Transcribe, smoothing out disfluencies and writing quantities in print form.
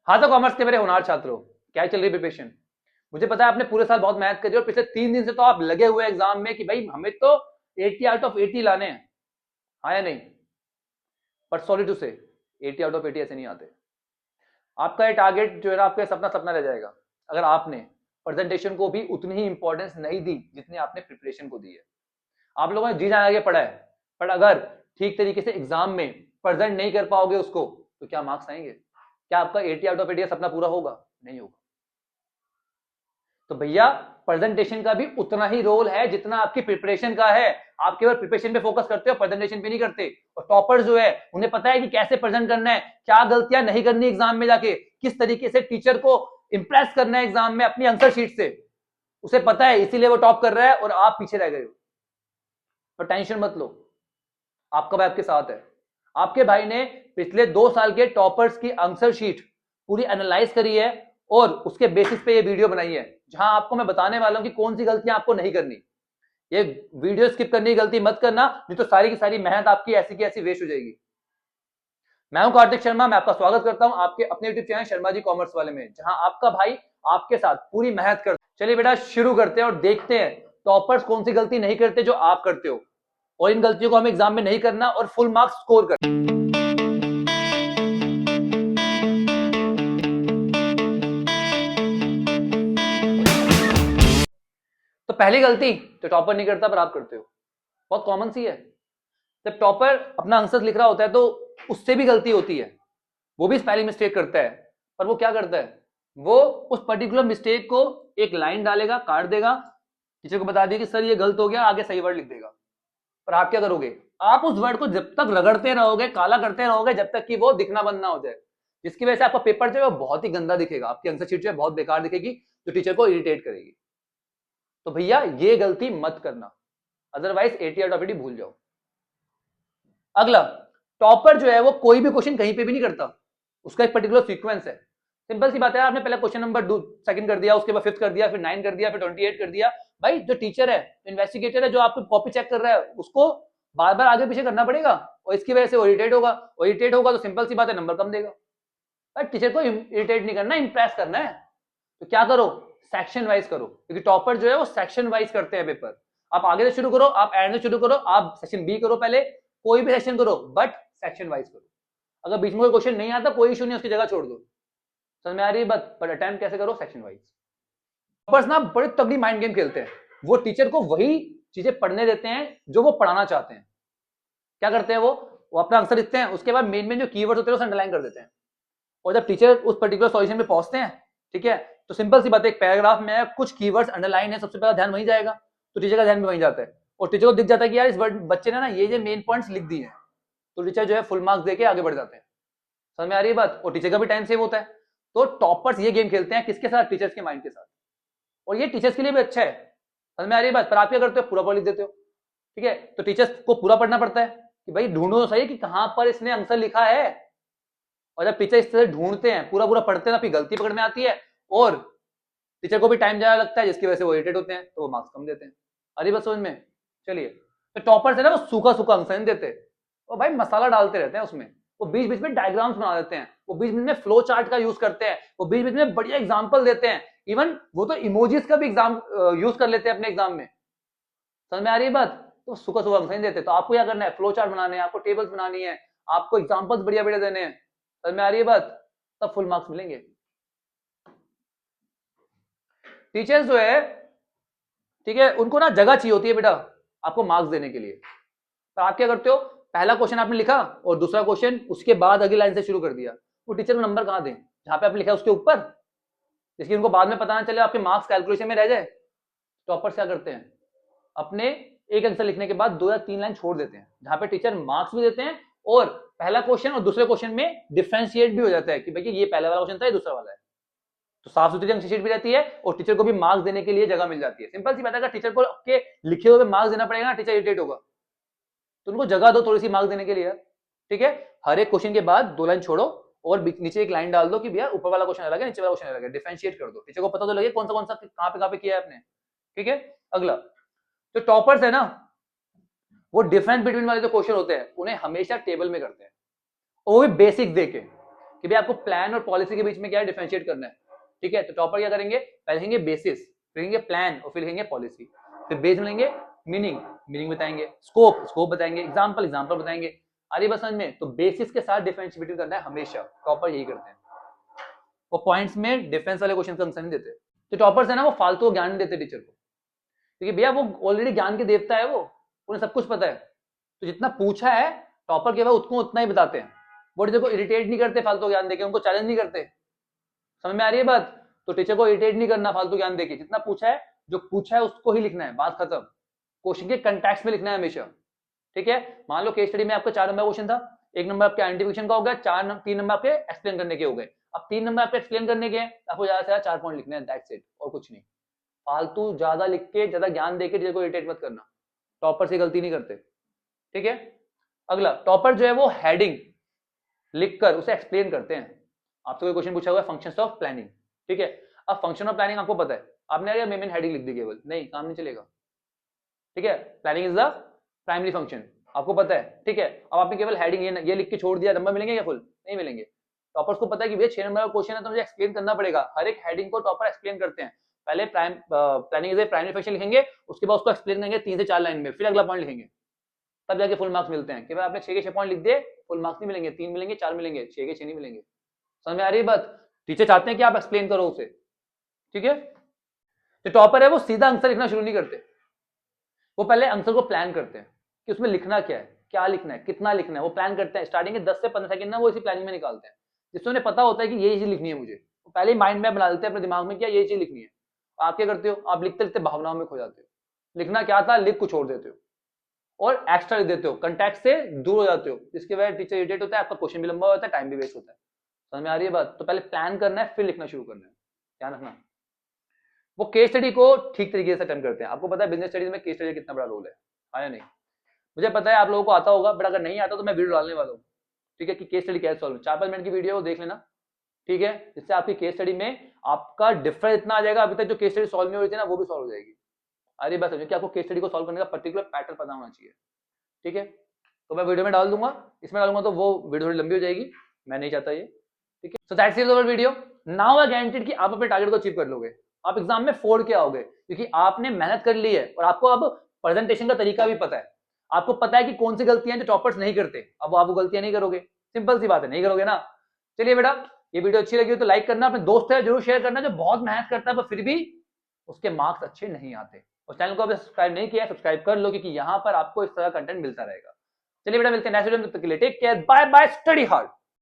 हाँ तो कॉमर्स के मेरे होनहार छात्रों, क्या चल रही प्रिपरेशन? मुझे पता है आपने पूरे साल बहुत मेहनत करी और पिछले 3 दिन से तो आप लगे हुए एग्जाम में कि भाई हमें तो 80 आउट ऑफ 80 लाने हैं। हाँ या नहीं? पर सॉरी टू से 80 आउट ऑफ 80 ऐसे नहीं आते। आपका ये टारगेट जो है ना, आपका सपना सपना रह जाएगा अगर आपने प्रेजेंटेशन को भी उतनी ही इंपॉर्टेंस नहीं दी जितनी आपने प्रिपरेशन को दी है। आप लोगों ने जी जान आगे पढ़ा है, पर अगर ठीक तरीके से एग्जाम में प्रेजेंट नहीं कर पाओगे उसको, तो क्या मार्क्स आएंगे? क्या आपका 80 आउट ऑफ 80 सपना पूरा होगा? नहीं होगा। तो भैया प्रेजेंटेशन का भी उतना ही रोल है जितना आपकी प्रिपरेशन का है। आप केवल प्रिपरेशन पे फोकस करते हो, प्रेजेंटेशन पे नहीं करते। और टॉपर जो है उन्हें पता है कि कैसे प्रेजेंट करना है, क्या गलतियां नहीं करनी एग्जाम में जाके, किस तरीके से टीचर को इंप्रेस करना है एग्जाम में अपनी आंसर शीट से। उसे पता है, इसीलिए वो टॉप कर रहा है और आप पीछे रह गए हो। पर टेंशन मत लो, आपका भाई आपके साथ है। आपके भाई ने पिछले 2 साल के टॉपर्स की आंसर शीट पूरी एनालाइज करी है और उसके बेसिस पे ये वीडियो बनाई है, जहां आपको मैं बताने वाला हूं कि कौन सी गलतियां आपको नहीं करनी। ये वीडियो स्किप करने की गलती मत करना, नहीं तो सारी की सारी मेहनत आपकी ऐसी की ऐसी वेस्ट हो जाएगी। मैं हूं कार्तिक शर्मा, मैं आपका स्वागत करता हूं आपके अपने YouTube channel Sharma ji commerce वाले में, जहां आपका भाई आपके साथ पूरी मेहनत करता है। चलिए बेटा शुरू करते हैं और देखते हैं टॉपर्स कौन सी गलती नहीं करते जो आप करते हो, और इन गलतियों को हमें एग्जाम में नहीं करना और फुल मार्क्स स्कोर करना। तो पहली गलती तो टॉपर नहीं करता पर आप करते हो, बहुत कॉमन सी है। जब टॉपर अपना आंसर लिख रहा होता है तो उससे भी गलती होती है, वो भी स्पेलिंग मिस्टेक करता है। पर वो क्या करता है, वो उस पर्टिकुलर मिस्टेक को एक लाइन डालेगा, काट देगा, टीचर को बता दिया कि सर ये गलत हो गया, आगे सही वर्ड लिख देगा। पर आप क्या करोगे, आप उस वर्ड को जब तक रगड़ते रहोगे, काला करते रहोगे, जब तक कि वो दिखना बंद ना हो जाए, जिसकी वजह से आपका पेपर जो है वो बहुत ही गंदा दिखेगा, आपकी आंसर शीट जो है बहुत बेकार दिखेगी, जो टीचर को इरिटेट करेगी। तो भैया ये गलती मत करना, अदरवाइज 80 आउट ऑफ 80 भूल जाओ। अगला, टॉपर जो है वो कोई भी क्वेश्चन कहीं पे भी नहीं करता, उसका एक पर्टिकुलर सीक्वेंस है। सिंपल सी बात है, आपने पहले क्वेश्चन नंबर 2 सेकंड कर दिया, उसके बाद 5th कर दिया, फिर 9 कर दिया, फिर 28 कर दिया। भाई जो टीचर है, इन्वेस्टिगेटर है, जो आपको कॉपी चेक कर रहा है, उसको बार बार आगे पीछे करना पड़ेगा और इसकी वजह से वो इरिटेट होगा, और इरिटेट होगा तो सिंपल सी बात है नंबर कम देगा। भाई टीचर को इरिटेट नहीं करना, इंप्रेस करना है। तो क्या करो, सेक्शन वाइज करो, क्योंकि टॉपर जो है वो सेक्शन वाइज करते हैं पेपर। आप आगे से शुरू करो, आप एंड से शुरू करो, आप सेक्शन बी करो, पहले कोई भी सेक्शन करो, बट सेक्शन वाइज करो। अगर बीच में कोई क्वेश्चन नहीं आता, कोई इशू नहीं, उसकी जगह छोड़ दो। समझ में आ रही है बात? पर अटेम्प्ट कैसे करो, सेक्शन वाइज। टॉपर्स ना बड़े तगड़ी माइंड गेम खेलते हैं, वो टीचर को वही चीजें पढ़ने देते हैं जो वो पढ़ाना चाहते हैं। क्या करते हैं वो अपना आंसर लिखते हैं, उसके बाद मेन मेन जो कीवर्ड्स होते हैं उसे अंडरलाइन कर देते हैं। और जब टीचर उस पर्टिकुलर सॉल्यूशन पे पहुंचते हैं, ठीक है, तो सिंपल सी बात है, एक पैराग्राफ में कुछ कीवर्ड्स अंडरलाइन है, सबसे पहला ध्यान वहीं जाएगा, तो टीचर का ध्यान भी वहीं जाता है, और टीचर को दिख जाता है कि यार इस बच्चे ने ना ये मेन पॉइंट्स लिख दिए हैं, तो टीचर जो है फुल मार्क्स देके आगे बढ़ जाते हैं। समझ में आ रही है बात? और टीचर का भी टाइम सेव होता है। तो टॉपर्स ये गेम खेलते हैं किसके साथ, टीचर्स के माइंड के साथ, और ये टीचर्स के लिए भी अच्छा है। समझ में आ रही है बात? पर आप क्या करते हो, पूरा पढ़ लिख देते हो। ठीक है, तो टीचर्स को पूरा पढ़ना पड़ता है कि भाई ढूंढो तो सही कि कहां पर इसने आंसर लिखा है। और जब टीचर इस तरह ढूंढते हैं, पूरा पूरा पढ़ते हैं, तो फिर गलती पकड़ में आती है और टीचर को भी टाइम ज्यादा लगता है, जिसकी वजह से वो इरिटेट होते हैं, तो वो मार्क्स कम देते हैं। अरे बस समझ में? चलिए, तो टॉपर्स है ना, वो सूखा सूखा आंसर नहीं देते, वो भाई मसाला डालते रहते हैं उसमें। वो बीच बीच में डायग्राम्स बना देते हैं, वो बीच बीच में फ्लो चार्ट का यूज करते हैं, वो बीच बीच में बढ़िया एग्जाम्पल देते हैं, इवन वो तो इमोजीज का भी एग्जाम यूज कर लेते हैं अपने एग्जाम में। समझ में आ रही है बात? तो सूखा सूखा आंसर नहीं देते। तो आपको क्या करना है, फ्लो चार्ट बनाने हैं, आपको टेबल्स बनानी है, आपको एग्जाम्पल्स बढ़िया बढ़िया देने हैं। समझ में आ रही है बात? तब फुल मार्क्स मिलेंगे। टीचर्स जो है, ठीक है, उनको ना जगह चाहिए होती है बेटा आपको मार्क्स देने के लिए। तो आप क्या करते हो, पहला क्वेश्चन आपने लिखा और दूसरा क्वेश्चन उसके बाद अगली लाइन से शुरू कर दिया, वो टीचर को नंबर कहां दें, जहां पे आपने लिखा उसके ऊपर, जिसकी उनको बाद में पता ना चले आपके मार्क्स कैलकुलेशन में रह जाए। टॉपर्स क्या करते हैं, अपने एक आंसर लिखने के बाद 2 या 3 लाइन छोड़ देते हैं, जहां पे टीचर मार्क्स भी देते हैं और पहला क्वेश्चन और दूसरे क्वेश्चन में डिफरेंशिएट भी हो जाता है कि भाई ये पहला वाला क्वेश्चन था, ये दूसरा वाला है। तो साफ सुथरी आंसर शीट भी रहती है और टीचर को भी मार्क्स देने के लिए जगह मिल जाती है। सिंपल सी बात है, अगर टीचर को आपके लिखे हुए मार्क्स देना पड़ेगा ना, टीचर इरिटेट होगा, तो उनको जगह दो थोड़ी सी मार्क्स देने के लिए। ठीक है, हर एक क्वेश्चन के बाद 2 लाइन छोड़ो और नीचे एक लाइन डाल दो कि भैया ऊपर वाला क्वेश्चन अलग है, नीचे वाला क्वेश्चन अलग है, डिफरेंशिएट कर दो, टीचर को पता तो लगे कौन सा कहां पे किया है आपने। ठीक है, अगला, जो टॉपर्स है ना, वो डिफरेंस बिटवीन वाले जो क्वेश्चन होते हैं उन्हें हमेशा टेबल में करते हैं, और वो भी बेसिक देके, कि भाई आपको प्लान और पॉलिसी के बीच में क्या है, डिफरेंशिएट करना है। ठीक है, तो टॉपर क्या करेंगे, पहले लिखेंगे बेसिस, फिर लिखेंगे प्लान और फिर लिखेंगे पॉलिसी, फिर बेस में लेंगे मीनिंग, मीनिंग बताएंगे, स्कोप, स्कोप बताएंगे, एग्जांपल, एग्जांपल बताएंगे। आ रही बात समझ में? तो बेसिस के साथ डिफरेंशिएट करना है हमेशा, टॉपर यही करते हैं। वो पॉइंट्स में डिफरेंस वाले क्वेश्चन का आंसर नहीं देते। तो टॉपर्स है ना, वो फालतू ज्ञान देते टीचर को, क्योंकि भैया वो ऑलरेडी ज्ञान के देवता है, वो उन्हें सब कुछ पता है। तो जितना पूछा है टॉपर के बाद उसको उतना ही बताते हैं। वो टीचर को इरिटेट नहीं करते फालतू ज्ञान देके, उनको चैलेंज नहीं करते। समझ में आ रही है बात? तो टीचर को इरिटेट नहीं करना फालतू ज्ञान देके, जितना पूछा है, जो पूछा है उसको ही लिखना है, बात खत्म। क्वेश्चन के कंटेक्स्ट में लिखना है हमेशा। ठीक है, मान लो केस स्टडी में आपका 4 नंबर क्वेश्चन था, 1 नंबर आपके आइडेंटिफिकेशन का हो गया, 3 नंबर आपके एक्सप्लेन करने के हो गए। अब 3 नंबर आपके एक्सप्लेन करने के, आपको ज्यादा से ज्यादा 4 पॉइंट लिखने हैं, दैट्स इट, और कुछ नहीं। फालतू ज्यादा लिख के, ज्यादा ज्ञान देके टीचर को इरिटेट मत करना, टॉपर से गलती नहीं करते। ठीक है, अगला, टॉपर जो है वो हेडिंग लिखकर उसे एक्सप्लेन करते हैं। आपसे कोई क्वेश्चन पूछा हुआ है फंक्शंस ऑफ प्लानिंग, ठीक है, अब फंक्शन ऑफ प्लानिंग आपको पता है, आपने अरे मेन हेडिंग लिख दी केवल, नहीं, काम नहीं चलेगा। ठीक है, planning is the primary function, आपको पता है। ठीक है, अब आपने केवल हेडिंग ये लिख के छोड़ दिया, नंबर मिलेंगे क्या फुल? नहीं मिलेंगे। टॉपर्स को पता है कि भैया 6 नंबर का क्वेश्चन है तो मुझे एक्सप्लेन करना पड़ेगा, हर एक हेडिंग को टॉपर एक्सप्लेन करते हैं। पहले planning is a primary function लिखेंगे, उसके बाद उसको एक्सप्लेन करेंगे 3 से 4 लाइन में, फिर अगला पॉइंट लिखेंगे, तब जाके फुल मार्क्स मिलते हैं। कि भाई आपने 6 के 6 पॉइंट लिख दिए, फुल मार्क्स नहीं मिलेंगे, 3 मिलेंगे, 4 मिलेंगे, 6 के 6 नहीं मिलेंगे। समझ में आ रही है बात? टीचर चाहते हैं कि आप एक्सप्लेन करो उसे। ठीक है, जो टॉपर है वो सीधा आंसर लिखना शुरू नहीं करते, वो पहले आंसर को प्लान करते हैं कि उसमें लिखना क्या है, क्या लिखना है, कितना लिखना है, वो प्लान करते हैं। स्टार्टिंग के 10 से 15 सेकंड ना वो इसी प्लानिंग में निकालते हैं, जिससे उन्हें पता होता है कि ये चीज लिखनी है मुझे, वो पहले ही माइंड में बना लेते हैं अपने दिमाग में क्या ये चीज लिखनी है। आप क्या करते हो, आप लिखते लिखते भावनाओं में खो जाते हो, लिखना क्या था लिख कुछ छोड़ देते हो, और एक्स्ट्रा लिख देते हो, कंटेक्स्ट से दूर हो जाते हो, जिसकी वजह टीचर इरिटेट होता है, आपका क्वेश्चन भी लंबा होता है, टाइम भी वेस्ट होता है। समझ में आ रही है बात? तो पहले प्लान करना है, फिर लिखना शुरू करना है, ध्यान रखना। वो केस स्टडी को ठीक तरीके से अटेम्प्ट करते हैं। आपको पता है बिजनेस स्टडीज में केस स्टडी कितना बड़ा रोल है, हाँ या नहीं? मुझे पता है आप लोगों को आता होगा, बट अगर नहीं आता तो मैं वीडियो डालने वाला हूँ। ठीक है, कि केस स्टडी कैसे सॉल्व, 4-5 मिनट की वीडियो देख लेना। ठीक है, जिससे आपकी केस स्टडी में आपका डिफरेंस इतना आ जाएगा, अभी तक जो केस स्टडी सॉल्व नहीं हो रही थी ना, वो भी सॉल्व हो जाएगी। अरे बात समझो कि आपको केस स्टडी को सॉल्व करने का पर्टिकुलर पैटर्न पता होना चाहिए। ठीक है, तो मैं वीडियो में डाल दूंगा, इसमें डालूंगा तो वो वीडियो थोड़ी लंबी हो जाएगी, मैं नहीं चाहता ये। ठीक है, so that's it for video. Now I guaranteed कि आप अपने टारगेट को अचीव कर लोगे, आप एग्जाम में फोड़ के आओगे, क्योंकि आपने मेहनत कर ली है और आपको अब प्रेजेंटेशन का तरीका भी पता है। आपको पता है कि कौन सी गलतियां जो टॉपर्स नहीं करते, अब आप वो गलतियां नहीं करोगे। सिंपल सी बात है, नहीं करोगे ना। चलिए बेटा, ये वीडियो अच्छी लगी हो तो लाइक करना, अपने दोस्त है जरूर शेयर करना जो बहुत मेहनत करता है पर फिर भी उसके मार्क्स अच्छे नहीं आते। और चैनल को अभी सब्सक्राइब नहीं किया, सब्सक्राइब कर लो, क्योंकि यहाँ पर आपको इस तरह कंटेंट मिलता रहेगा। चलिए बेटा, मिलते हैं नेक्स्ट वीडियो में, तब तक के लिए take care, bye bye, study hard.